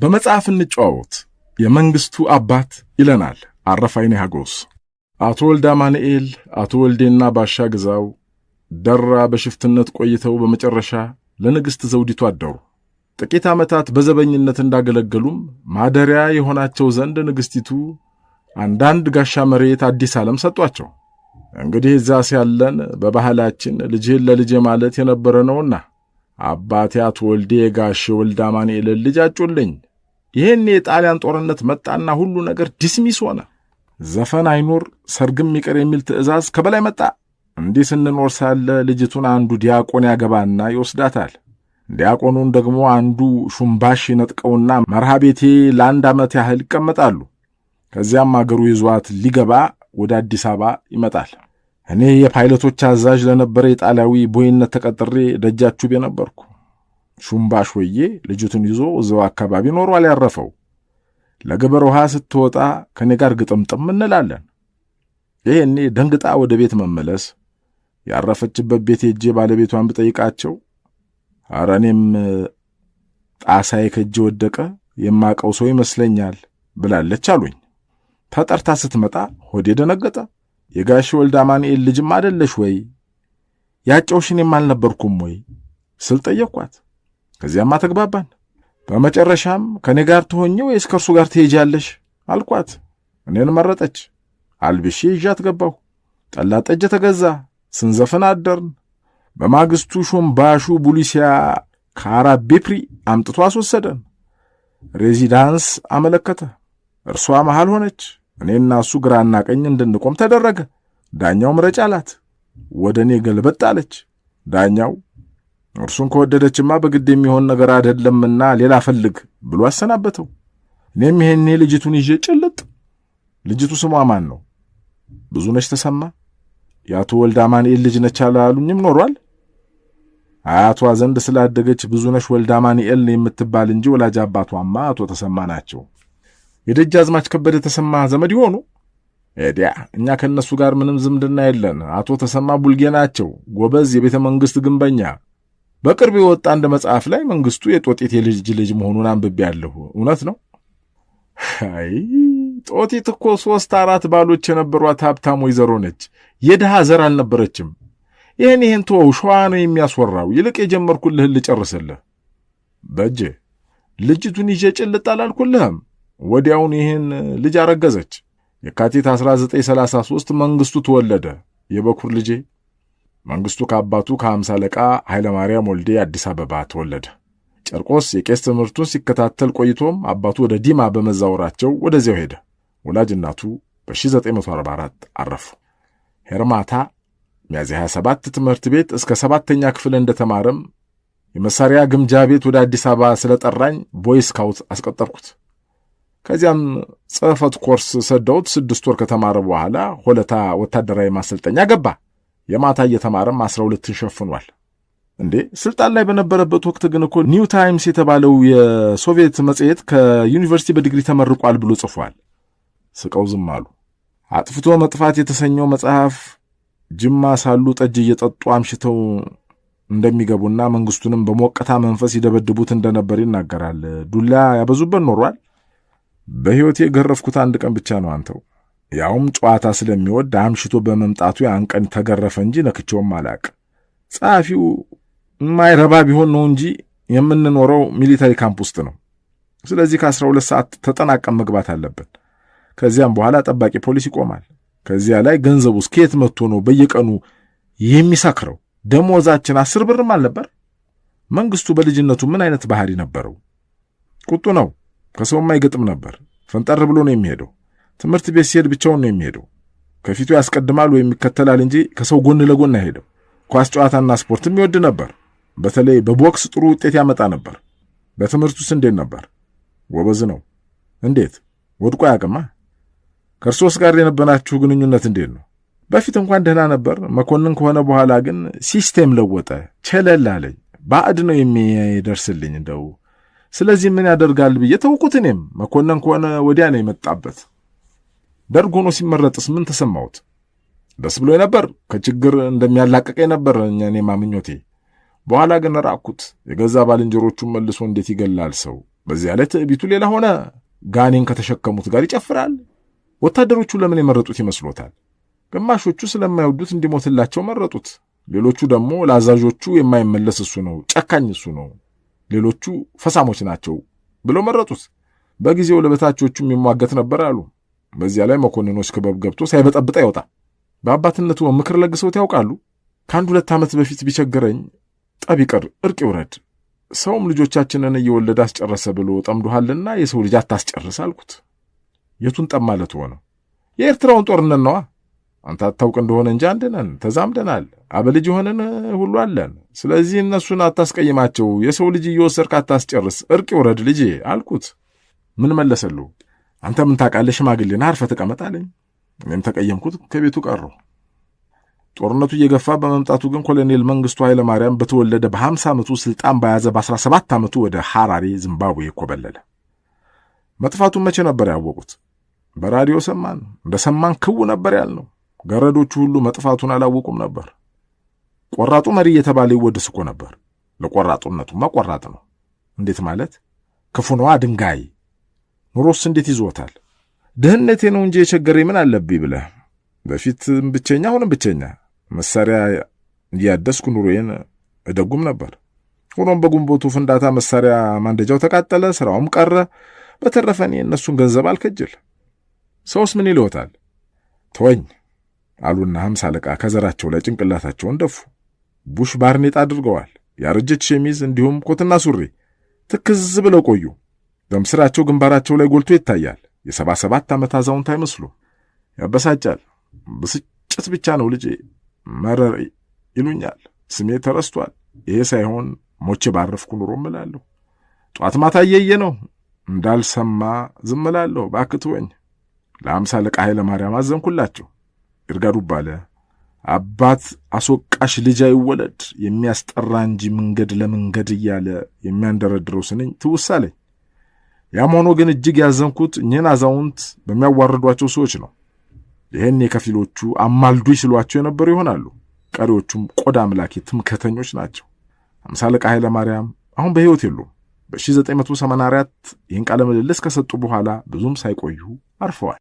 በመጽሐፍ እንጨዋወት የመንግስቱ አባት ይለናል አረፋይኔ ሀጎስ። አቶ ወልደ አማኑኤል፣ አቶ ወልዴና ባሻ ግዛው ደራ በሽፍትነት ቆይተው በመጨረሻ ለንግሥት ዘውዲቱ አደሩ። ጥቂት ዓመታት በዘበኝነት እንዳገለገሉም ማደሪያ የሆናቸው ዘንድ ንግሥቲቱ አንዳንድ ጋሻ መሬት አዲስ ዓለም ሰጧቸው። እንግዲህ እዛ ሲያለን በባህላችን ልጅህን ለልጄ ማለት የነበረ ነውና አባቴ አቶ ወልዴ የጋሼ ወልደ አማኑኤልን ልጅ አጩልኝ። ይህን የጣሊያን ጦርነት መጣና ሁሉ ነገር ዲስሚስ ሆነ። ዘፈን አይኖር ሰርግም ይቀር የሚል ትእዛዝ ከበላይ መጣ። እንዲህ ስንኖር ሳለ ልጅቱን አንዱ ዲያቆን ያገባና ይወስዳታል። ዲያቆኑን ደግሞ አንዱ ሹምባሽ ይነጥቀውና መርሃ ቤቴ ለአንድ ዓመት ያህል ይቀመጣሉ። ከዚያም አገሩ ይዟት ሊገባ ወደ አዲስ አበባ ይመጣል። እኔ የፓይለቶች አዛዥ ለነበረ የጣሊያዊ ቦይነት ተቀጥሬ ደጃቹቤ ነበርኩ። ሹምባሽ ወዬ ልጅቱን ይዞ እዛው አካባቢ ኖሯል ያረፈው። ለገበር ውሃ ስትወጣ ከኔ ጋር ግጥምጥም እንላለን። ይሄኔ ደንግጣ ወደ ቤት መመለስ፣ ያረፈችበት ቤት ሄጄ ባለቤቷን ብጠይቃቸው ኧረ እኔም ጣሳዬ ከእጄ ወደቀ የማቀው ሰው ይመስለኛል ብላለች አሉኝ። ተጠርታ ስትመጣ ሆዴ ደነገጠ። የጋሼ ወልደ አማኑኤል ልጅም አይደለሽ ወይ? ያጨውሽ እኔም አልነበርኩም ወይ ስል ጠየቅኳት። ከዚያማ ተግባባን። በመጨረሻም ከኔ ጋር ትሆኚ ወይስ ከእርሱ ጋር ትሄጃለሽ አልኳት። እኔን መረጠች። አልብሼ ይዣት ገባሁ። ጠላ ጠጅ ተገዛ። ስንዘፍን አደርን። በማግስቱ ሹምባሹ ቡሊሲያ ከአራት ቤፕሪ አምጥቶ አስወሰደን። ሬዚዳንስ አመለከተ። እርሷ መሃል ሆነች። እኔና እሱ ግራና ቀኝ እንድንቆም ተደረገ። ዳኛው ምረጭ አላት። ወደ እኔ ገልበጥ አለች። ዳኛው እርሱን ከወደደችማ በግድ የሚሆን ነገር አይደለምና ሌላ ፈልግ ብሎ አሰናበተው። እኔም ይሄኔ ልጅቱን ይዤ ጭልጥ። ልጅቱ ስሟ ማን ነው? ብዙነሽ ተሰማ። የአቶ ወልደ አማኑኤል ልጅ ነች አላሉኝም ኖሯል። አያቷ ዘንድ ስላደገች ብዙነሽ ወልደ አማኑኤል የምትባል እንጂ ወላጅ አባቷማ አቶ ተሰማ ናቸው። የደጃዝማች ከበደ ተሰማ ዘመድ ይሆኑ? ኤዲያ እኛ ከነሱ ጋር ምንም ዝምድና የለን። አቶ ተሰማ ቡልጌ ናቸው፣ ጎበዝ የቤተ መንግሥት ግንበኛ። በቅርብ የወጣ አንድ መጽሐፍ ላይ መንግስቱ የጦጢት የልጅ ልጅ መሆኑን አንብቤያለሁ። እውነት ነው? አይ ጦጢት እኮ 3-4 ባሎች የነበሯት ሀብታም ወይዘሮ ነች። የድሃ ዘር አልነበረችም። ይህን ተወው፣ ሸዋ ነው የሚያስወራው። ይልቅ የጀመርኩልህን ልጨርስልህ። በጄ ልጅቱን ይዤ ጭልጥ አላልኩልህም? ወዲያውን ይህን ልጅ አረገዘች። የካቲት 1933 መንግስቱ ተወለደ። የበኩር ልጄ መንግስቱ ከአባቱ ከ50 አለቃ ኃይለ ማርያም ወልዴ አዲስ አበባ ተወለደ። ጨርቆስ የቄስ ትምህርቱን ሲከታተል ቆይቶም አባቱ ወደ ዲማ በመዛወራቸው ወደዚያው ሄደ። ወላጅ እናቱ በ1944 አረፉ። ሄርማታ ሚያዝያ 27 ትምህርት ቤት እስከ 7ኛ ክፍል እንደተማረም የመሳሪያ ግምጃ ቤት ወደ አዲስ አበባ ስለጠራኝ ቦይ ስካውት አስቀጠርኩት። ከዚያም ጽሕፈት ኮርስ ሰደውት 6 ወር ከተማረ በኋላ ሆለታ ወታደራዊ ማሰልጠኛ ገባ። የማታ እየተማረም 12ን ሸፍኗል። እንዴ ስልጣን ላይ በነበረበት ወቅት ግን እኮ ኒው ታይምስ የተባለው የሶቪየት መጽሔት ከዩኒቨርሲቲ በዲግሪ ተመርቋል ብሎ ጽፏል። ስቀው ዝም አሉ። አጥፍቶ መጥፋት የተሰኘው መጽሐፍ ጅማ ሳሉ ጠጅ እየጠጡ አምሽተው እንደሚገቡና መንግስቱንም በሞቀታ መንፈስ ይደበድቡት እንደነበር ይናገራል። ዱላ ያበዙበት ኖሯል። በሕይወቴ የገረፍኩት አንድ ቀን ብቻ ነው አንተው። ያውም ጨዋታ ስለሚወድ አምሽቶ በመምጣቱ ያን ቀን ተገረፈ እንጂ ነክቼውም አላቅ። ጸሐፊው የማይረባ ቢሆን ነው እንጂ የምንኖረው ሚሊታሪ ካምፕ ውስጥ ነው። ስለዚህ ከ12 ሰዓት ተጠናቀም መግባት አለብን። ከዚያም በኋላ ጠባቂ ፖሊስ ይቆማል። ከዚያ ላይ ገንዘቡ ስኬት መጥቶ ነው በየቀኑ የሚሰክረው? ደሞዛችን 10 ብርም አልነበር። መንግስቱ በልጅነቱ ምን አይነት ባህሪ ነበረው? ቁጡ ነው። ከሰውም አይገጥም ነበር። ፈንጠር ብሎ ነው የሚሄደው። ትምህርት ቤት ሲሄድ ብቻውን ነው የሚሄደው። ከፊቱ ያስቀድማል ወይም ይከተላል እንጂ ከሰው ጎን ለጎን አይሄድም። ኳስ ጨዋታና ስፖርትም ይወድ ነበር። በተለይ በቦክስ ጥሩ ውጤት ያመጣ ነበር። በትምህርቱስ እንዴት ነበር? ጎበዝ ነው። እንዴት? ወድቆ ያቅማ። ከእርሶስ ጋር የነበራችሁ ግንኙነት እንዴት ነው? በፊት እንኳን ደህና ነበር። መኮንን ከሆነ በኋላ ግን ሲስቴም ለወጠ። ቸለል አለኝ። ባዕድ ነው የሚደርስልኝ እንደው። ስለዚህ ምን ያደርጋል ብዬ ተውኩት። እኔም መኮንን ከሆነ ወዲያ ነው የመጣበት። ደርግ ሆኖ ሲመረጥስ ምን ተሰማሁት? ደስ ብሎ ነበር። ከችግር እንደሚያላቀቀኝ ነበር እኔ ማምኞቴ። በኋላ ግን ራቅኩት። የገዛ ባልንጀሮቹን መልሶ እንዴት ይገላል ሰው? በዚያ ላይ ትዕቢቱ ሌላ ሆነ። ጋኔን ከተሸከሙት ጋር ይጨፍራል። ወታደሮቹ ለምን የመረጡት ይመስሎታል? ግማሾቹ ስለማይወዱት እንዲሞትላቸው መረጡት። ሌሎቹ ደግሞ ለአዛዦቹ የማይመለስ እሱ ነው፣ ጨካኝ እሱ ነው፣ ሌሎቹ ፈሳሞች ናቸው ብለው መረጡት። በጊዜው ለበታቾቹ የሚሟገት ነበር አሉ። በዚያ ላይ መኮንኖች ክበብ ገብቶ ሳይበጠብጥ አይወጣ። በአባትነቱ ምክር ለግሰውት ያውቃሉ? ከአንድ 2 ዓመት በፊት ቢቸገረኝ ጠብ ይቅር እርቅ ይውረድ፣ ሰውም ልጆቻችንን እየወለደ አስጨረሰ ብሎ ጠምዶሃልና የሰው ልጅ አታስጨርስ አልኩት። የቱን ጠብ ማለት ሆነ? የኤርትራውን ጦርነት ነዋ። አንተ አታውቅ እንደሆነ እንጂ አንድ ነን፣ ተዛምደናል፣ አበልጅ የሆነን ሁሉ አለን። ስለዚህ እነሱን አታስቀይማቸው፣ የሰው ልጅ እየወሰድክ አታስጨርስ፣ እርቅ ይውረድ ልጄ አልኩት። ምን መለሰልሁ? አንተ ምን ታውቃለህ? ሽማግሌና አርፈህ ተቀመጥ አለኝ። እኔም ተቀየምኩት፣ ከቤቱ ቀረሁ። ጦርነቱ እየገፋ በመምጣቱ ግን ኮሎኔል መንግስቱ ኃይለ ማርያም በተወለደ በ50 ዓመቱ ስልጣን በያዘ በ17 ዓመቱ ወደ ሐራሬ ዚምባብዌ ኮበለለ። መጥፋቱን መቼ ነበር ያወቁት? በራዲዮ ሰማን። እንደሰማን ክው ነበር ያልነው። ገረዶቹ ሁሉ መጥፋቱን አላወቁም ነበር። ቆራጡ መሪ እየተባለ ይወደስ እኮ ነበር። ለቆራጡነቱማ ቆራጥ ነው። እንዴት ማለት? ክፉ ነዋ ድንጋይ። ኑሮስ እንዴት ይዞታል? ድህነቴ ነው እንጂ የቸገረኝ ምን አለብኝ ብለህ። በፊት ብቸኛ አሁንም ብቸኛ መሳሪያ እያደስኩ ኑሮዬን እደጉም ነበር። ሆኖም በጉንቦቱ ፍንዳታ መሳሪያ ማንደጃው ተቃጠለ፣ ስራውም ቀረ። በተረፈ እኔ እነሱን ገንዘብ አልከጅል። ሰውስ ምን ይልዎታል? ተወኝ አሉና 50 አለቃ ከዘራቸው ላይ ጭንቅላታቸውን ደፉ። ቡሽ ባርኔጣ አድርገዋል። ያረጀች ሸሚዝ እንዲሁም ኮትና ሱሪ ትክዝ ብለው ቆዩ። ደም ስራቸው ግንባራቸው ላይ ጎልቶ ይታያል። የ77 ዓመት አዛውንት አይመስሉም። ያበሳጫል። ብስጭት ብቻ ነው ልጄ። መረር ይሉኛል። ስሜ ተረስቷል። ይሄ ሳይሆን ሞቼ ባረፍኩ ኑሮ እምላለሁ። ጧት ማታ እየየ ነው እንዳልሰማ ዝም እላለሁ። እባክህ ተወኝ። ለ50 አለቃ ኃይለ ማርያም አዘንኩላቸው። ይርጋዱ ባለ አባት አስወቃሽ ልጅ አይወለድ የሚያስጠራ እንጂ መንገድ ለመንገድ እያለ የሚያንደረድረው ስንኝ ትውሳለኝ። ያም ሆኖ ግን እጅግ ያዘንኩት እኚህን አዛውንት በሚያዋርዷቸው ሰዎች ነው። ይህን የከፊሎቹ አማልዱ ሲሏቸው የነበሩ ይሆናሉ። ቀሪዎቹም ቆዳ አምላኪ ትምክህተኞች ናቸው። 50 አለቃ ኃይለ ማርያም አሁን በሕይወት የሉም። በ1984 ይህን ቃለ ምልልስ ከሰጡ በኋላ ብዙም ሳይቆዩ አርፈዋል።